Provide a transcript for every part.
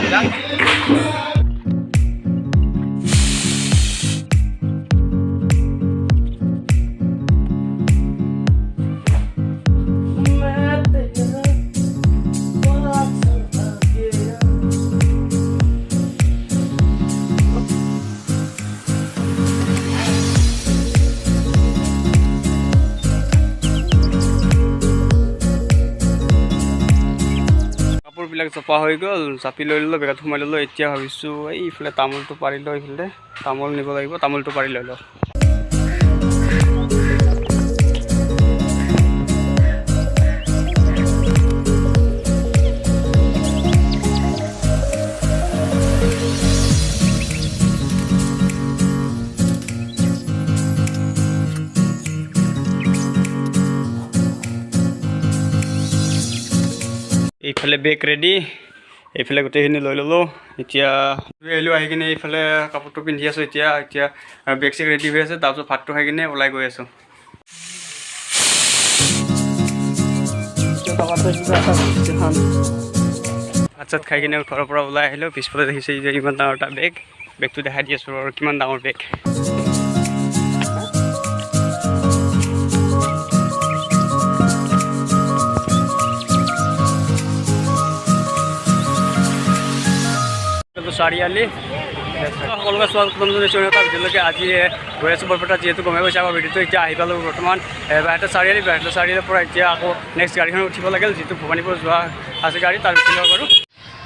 এইবিলাক কাপোৰবিলাক চপা হৈ গ'ল, চাপি লৈ ল'লোঁ, বেগত সোমাই ল'লোঁ। এতিয়া ভাবিছোঁ এইফালে তামোলটো পাৰি লওঁ, এইফালে তামোল নিব লাগিব, তামোলটো পাৰি লৈ লওঁ। এইফালে বেগ ৰেডি, এইফালে গোটেইখিনি লৈ ল'লোঁ। এতিয়া আহিলোঁ, আহি কিনে এইফালে কাপোৰটো পিন্ধি আছোঁ। এতিয়া বেগ চেগ ৰেডি হৈ আছে। তাৰপিছত ভাতটো খাই কিনে ওলাই গৈ আছোঁ। ভাত চাত খাই কিনে ঘৰৰ পৰা ওলাই আহিলোঁ। পিছফালে দেখিছে যে ইমান ডাঙৰ এটা বেগটো দেখাই দি আছোঁ আৰু কিমান ডাঙৰ বেগ। চাৰিআলি সকলোকে স্বাগতম জনাইছোঁ এটা ভিডিঅ'লৈকে। আজি গৈ আছোঁ বৰপেটা, যিহেতু গমে গৈছে আমাৰ ভিডিঅ'টো। এতিয়া আহি পালোঁ বৰ্তমান বাহিৰতে চাৰিআলিৰ পৰা এতিয়া আকৌ নেক্সট গাড়ীখন উঠিব লাগিল, যিটো ভৱানীপুৰ যোৱা আছে গাড়ী, তাৰ উঠি ল'ব পাৰোঁ।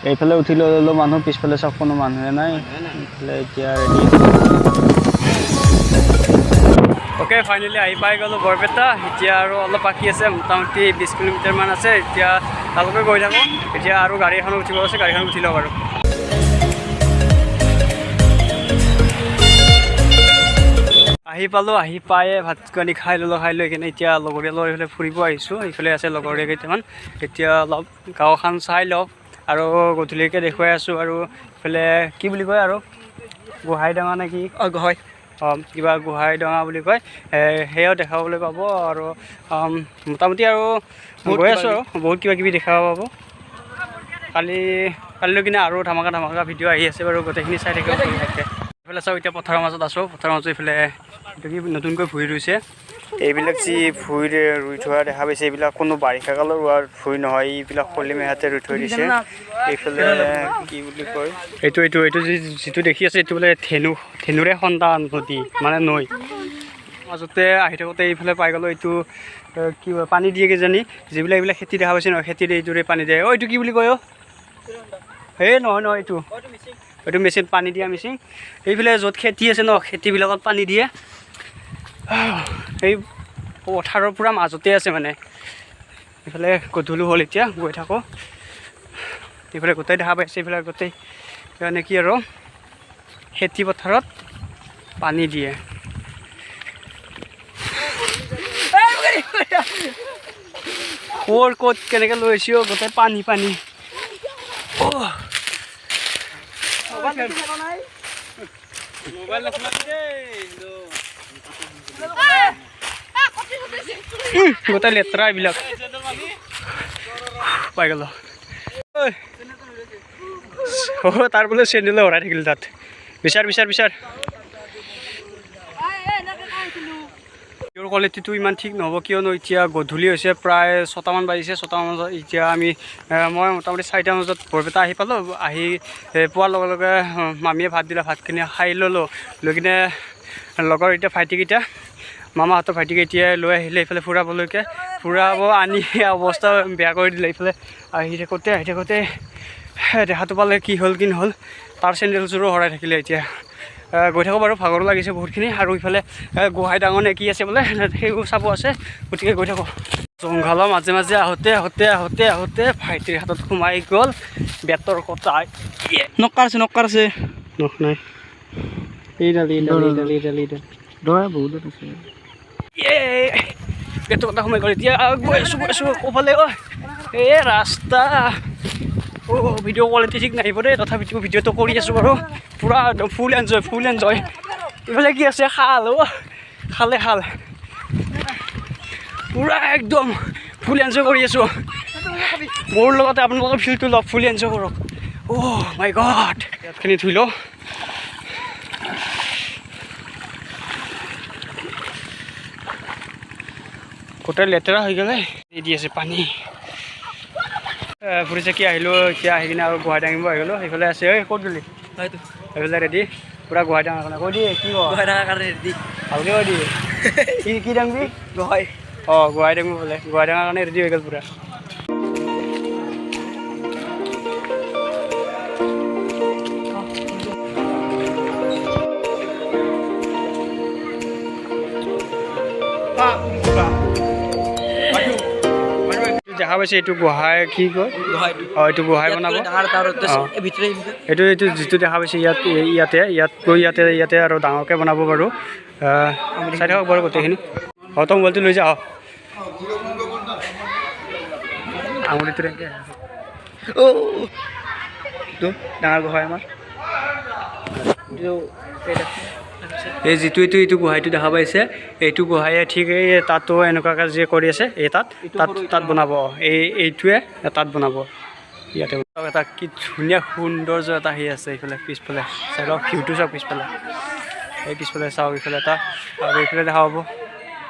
এইফালে উঠি ল'লোঁ মানুহ, পিছফালে চব কোনো মানুহে নাই। এইফালে এতিয়া ৰেডি। অ'কে, ফাইনেলি আহি পাই গ'লোঁ বৰপেটা। এতিয়া আৰু অলপ বাকী আছে, মোটামুটি 20 কিলোমিটাৰমান আছে। এতিয়া তালৈকে গৈ থাকোঁ। এতিয়া আৰু গাড়ী এখন উঠিব আছে, গাড়ীখন উঠি ল'ব পাৰোঁ। আহি পালোঁ, আহি পায়ে ভাত পানী খাই ল'লোঁ। খাই লৈ কিনে এতিয়া লগৰীয়ালৰ এইফালে ফুৰিব আহিছোঁ। এইফালে আছে লগৰীয়া কেইটামান। এতিয়া অলপ গাঁওখন চাই লওঁ আৰু গধূলিকৈ দেখুৱাই আছোঁ। আৰু এইফালে কি বুলি কয় আৰু গোহাঁই ডাঙা নে কি? হয়, কিবা গোহাঁই ডাঙা বুলি কয়, সেয়াও দেখাবলৈ পাব। আৰু মোটামুটি আৰু গৈ আছোঁ আৰু বহুত কিবা কিবি দেখাব পাব। কালিলৈ কিনে আৰু ধামাকা ভিডিঅ' আহি আছে বাৰু, গোটেইখিনি চাই থাকিব ভালকৈ। এইফালে চাওঁ, এতিয়া পথাৰৰ মাজত আছোঁ। পথাৰৰ মাজত এইফালে নতুনকৈ ভুঁই ৰুইছে। এইবিলাক যি ভুঁই ৰুই থোৱা দেখা পাইছে, এইবিলাক কোনো বাৰিষা কালৰ ৰোৱাৰ ভুঁই নহয়। এইবিলাক কলিমেহাতে ৰুই থৈ দিছে। এইফালে কি বুলি কয়, এইটো যিটো দেখি আছে, এইটো বোলে ধেনুৰে সন্তান নদী, মানে নৈ। মাজতে আহি থাকোঁতে এইফালে পাই গ'লোঁ। এইটো কি পানী দিয়ে কিজানি, যিবিলাক এইবিলাক খেতি দেখা পাইছে নহয়, খেতিত এইটোৰে পানী দিয়ে। এইটো কি বুলি কয়? সেই নহয়, এইটো মেচিন, পানী দিয়া মেচিন। এইফালে য'ত খেতি আছে ন, খেতিবিলাকত পানী দিয়ে। এই পথাৰৰ পূৰা মাজতে আছে মানে। এইফালে গধূলি হ'ল, এতিয়া গৈ থাকোঁ। এইফালে গোটেই দেখা পাইছে, এইফালে গোটেই মানে কি আৰু খেতি পথাৰত পানী দিয়ে। ক'ত কেনেকৈ লৈ আহিছোঁ, গোটেই পানী। গোটেই লেতেৰা এইবিলাক পাই গ'লোঁ। তাৰ বোলে চেণ্ডেলে হৰাই থাকিল তাত। বিচাৰ। ভিডিঅ'ৰ কোৱালিটিটো ইমান ঠিক নহ'ব, কিয়নো এতিয়া গধূলি হৈছে, প্ৰায় 6টামান বাজিছে। 6টামান বজাত এতিয়া মই মোটামুটি 4টামান বজাত বৰপেটা আহি পালোঁ। আহি পোৱাৰ লগে লগে মামীয়ে ভাত দিলে, ভাতখিনি খাই ল'লোঁ। লৈ কিনে লগৰ এতিয়া ভাইটিকেইটা, মামাহঁতৰ ভাইটিকেইটাই লৈ আহিলে এইফালে ফুৰাব আনি অৱস্থা বেয়া কৰি দিলে। এইফালে আহি থাকোঁতে দেখাটো পালে কি হ'ল তাৰ চেণ্ডেলযোৰো হৰাই থাকিলে। এতিয়া গৈ থাকোঁ বাৰু, ভাগৰো লাগিছে বহুতখিনি। আৰু ইফালে গোহাঁই ডাঙৰ নে কি আছে বোলে, সেইবোৰ চাব আছে। গতিকে গৈ থাকোঁ। জংঘলৰ মাজে আহোঁতে ভাইটিৰ হাতত সোমাই গ'ল বেতৰ কটা। নক আছে নখ নাই, এইডাল বহুত আছে। বেতৰ কটা সোমাই গ'ল। এতিয়া গৈ আছোঁ ক'ফালে? ৰাস্তা ভিডিঅ' কোৱালিটি ঠিক নাহিব দেই, তথাপিতো ভিডিঅ'টো কৰি আছোঁ বাৰু। পূৰা একদম ফুল এনজয়। এইফালে কি আছে? খাল পূৰা একদম ফুল এনজয় কৰি আছোঁ। মোৰ লগতে আপোনালোকৰ ফিল্ডটো লওক, ফুল এনজয় কৰক। Oh my god! ইয়াতখিনি ধুই লওঁ গোটেই লেতেৰা হৈ গ'লে দি আছে পানী ফুৰি চাকি আহিলোঁ এতিয়া আহি কিনে আৰু গুৱাহাটী দাঙিব আহি গ'লোঁ সেইফালে আছে ঐ ক'ত গ'লি হয়তো সেইফালে ৰেডি পূৰা গুৱাহাটী দাঙাৰ কাৰণে কৈ দিয়ে কি গুৱাহাটী দাঙাৰ কাৰণে ৰেডি ভালকৈ কৈ দিয়ে কি দাঙবি গুৱাহাটী অঁ গুৱাহাটী দাঙিব বোলে গুৱাহাটী দাঙাৰ কাৰণে ৰেডি হৈ গ'ল পূৰা দেখা পাইছে এইটো গোহাঁই কি কয় অঁ এইটো গোহাঁই বনাব এইটো যিটো দেখা পাইছে ইয়াতে আৰু ডাঙৰকৈ বনাব বাৰু চাই থাকক বাৰু গোটেইখিনি অঁ তই মোবাইলটো লৈ যাওঁ আঙুলিটো এনেকৈ ডাঙৰ গোহাঁই আমাৰ এই যিটো এইটো গোহাঁইটো দেখা পাইছে এইটো গোহাঁয়ে ঠিক এই তাতো এনেকুৱাকৈ যে কৰি আছে এই তাত বনাব এইটোৱে তাত বনাব ইয়াতে এটা কি ধুনীয়া সৌন্দৰ্য এটা হেৰি আছে এইফালে পিছফালে চাই লওক ভিউটো চাওক পিছফালে এই পিছফালে চাওক এইফালে এটা আৰু এইফালে দেখা পাব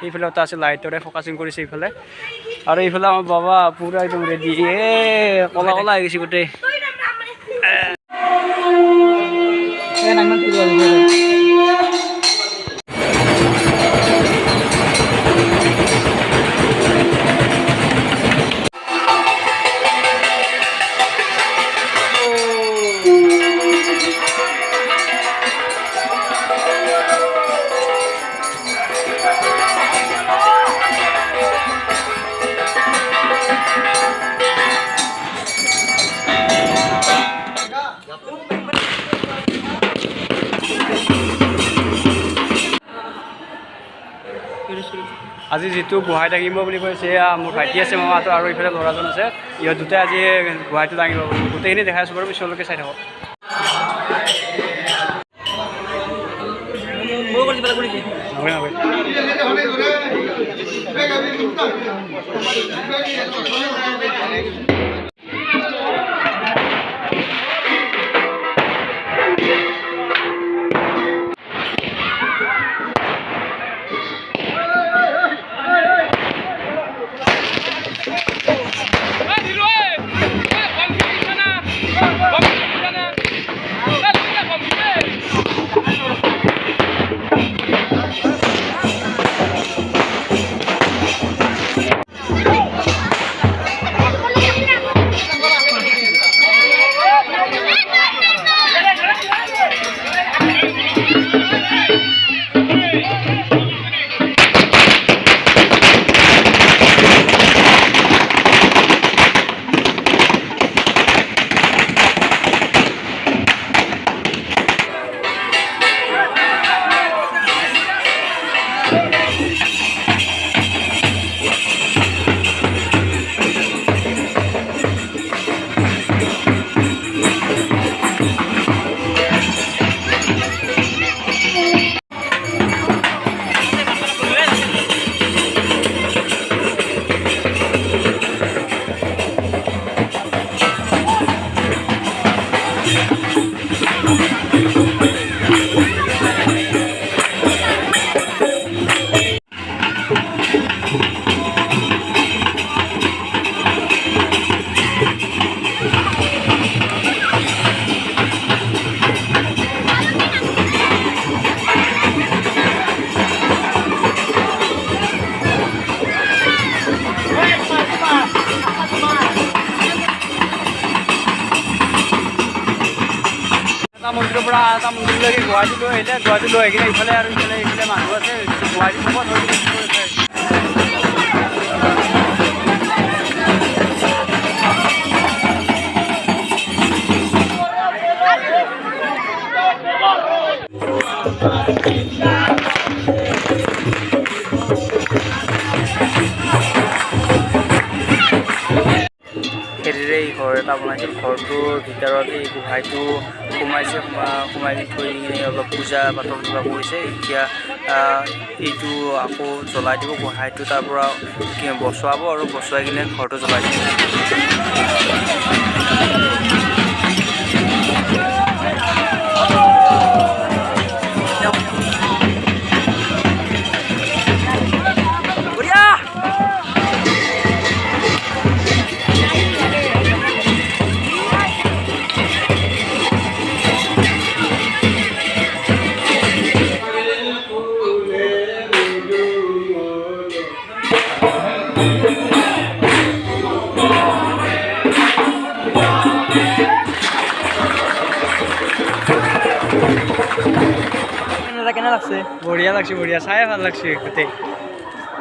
এইফালে এটা আছে লাইটৰে ফ'কাচিং কৰিছে এইফালে আৰু এইফালে আমাৰ বাবা পূৰা একদম ৰেডি কলা কলা হৈ গৈছে গোটেই আজি যিটো গোহাঁই দাঙিব বুলি কৈছে মোৰ ভাইটি আছে মামাটো আৰু এইফালে ল'ৰাজন আছে ইহঁত দুটাই আজি গোহাঁইটো দাঙিব গোটেইখিনি দেখাই আছোঁ বাৰু পিছলৈকে চাই থাকক মন্দিৰৰ পৰা এটা মন্দিৰলৈকে গুৱাহাটী লৈ আহিলে গুৱাহাটী লৈ আহি কিনে ইফালে আৰু এইফালে মানুহ আছে গুৱাহাটী খবৰ ধৰি খেৰেৰে এই ঘৰ এটা বনাইছিল ঘৰটোৰ ভিতৰত এই গোহাঁইটো সোমাই থৈ কিনে অলপ পূজা পাতল কিবা কৰিছে এতিয়া এইটো আকৌ জ্বলাই দিব গোহাঁইটো তাৰ পৰা বচোৱাব আৰু বচুৱাই কিনে ঘৰটো জ্বলাই দিব লাগছে বঢ়িয়া চাই ভাল লাগছে গোটেই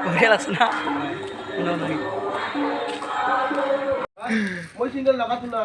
বঢ়িয়া লাগছে না নাই মই চিন্তা লগাতো না